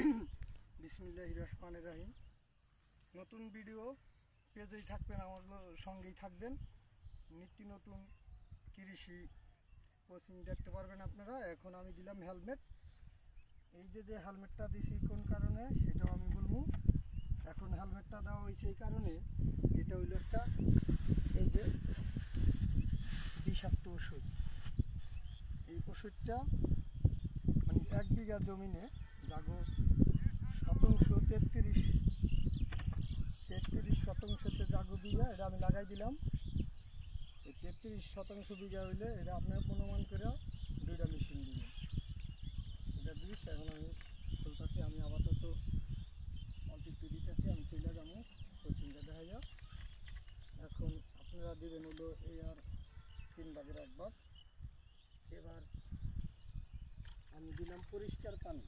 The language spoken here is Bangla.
বিসমিল্লাহির রহমানির রহিম। নতুন ভিডিও পেজেই থাকবেন, আমার সঙ্গেই থাকবেন। নিত্য নতুন কৃষি কোচিং দেখতে পারবেন আপনারা। এখন আমি দিলাম হেলমেট। এই যে হেলমেটটা দিছি কোন কারণে সেটাও আমি বলবো। এখন হেলমেটটা দেওয়া হয়েছে এই কারণে, এটা হইল একটা এই যে বিষাক্ত ওষুধ। এই ওষুধটা মানে 1 বিঘা জমিনে যাগো শতাংশ 33 শতাংশতে যাগো বিঘা, এটা আমি লাগাই দিলাম। এই 33 শতাংশ বিঘা হইলে এটা আপনার অনুমান করে 2টা মেশিন দিবেন। এটা দিস এখন আমি চলতেছি, আমি আপাতত অল্প একটু দিতেছি, আমি চলে যাবো কোচিংটা দেখা যাক। এখন আপনারা দেবেন হলো এই আর 3 ভাগের 1 ভাগ। এবার আমি দিলাম পরিষ্কার পানি।